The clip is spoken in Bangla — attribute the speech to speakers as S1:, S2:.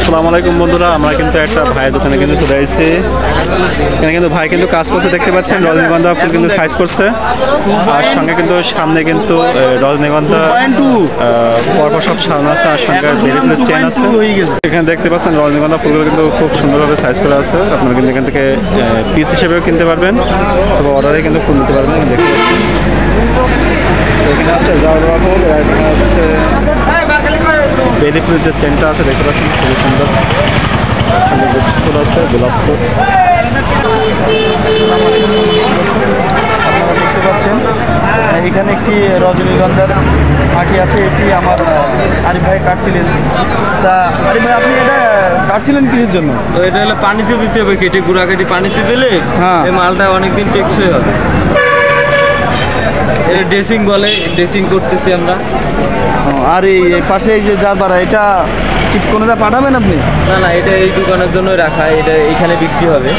S1: আসসালামু আলাইকুম বন্ধুরা, আমরা কিন্তু একটা ভাইয়ের দোকানে কিন্তু চলে আসছি। এখানে কিন্তু ভাই কিন্তু কাজ করছে, দেখতে পাচ্ছেন রজনীগন্ধা ফুল কিন্তু সাইজ করছে। আর সঙ্গে কিন্তু সামনে কিন্তু রজনীগন্ধা পরপর সব সাজানো আছে, আর সঙ্গে বেরিফুলের চেন আছে। এখানে দেখতে পাচ্ছেন রজনীগন্ধা ফুলগুলো কিন্তু খুব সুন্দরভাবে সাইজ করা আছে। আপনারা কিন্তু এখান থেকে পিস হিসেবেও কিনতে পারবেন, তবে অর্ডারে কিন্তু ফুল নিতে পারবেন। দেখতে পাচ্ছেন এখানে আছে জারবা ফুল, এখানে আছে বেলি ফুলের যে চেনটা আছে দেখতে পাচ্ছেন খুবই সুন্দর। যে ফুল আছে গোলাপ ফুল,
S2: আপনারা দেখতে পাচ্ছেন এখানে একটি রজনীগন্ধার আটি আছে। এটি আমার আরিফ ভাই কাটছিলেন। তা আরিফ ভাই, আপনি এটা কাটছিলেন কিসের জন্য?
S3: তো এটা হলো পানিতে দিতে হবে, কেটে গুঁড়া কেটে পানিতে দিলে এই মালটা অনেকদিন টেকসই হবে। এটা ড্রেসিং বলে, ড্রেসিং করতেছি আমরা।
S2: আর এই পাশে এই যে জারবারা, এটা কি কোনোটা পাঠাবেন আপনি?
S3: না না, এটা এই দোকানের জন্য রাখা, এটা এইখানে বিক্রি হবে।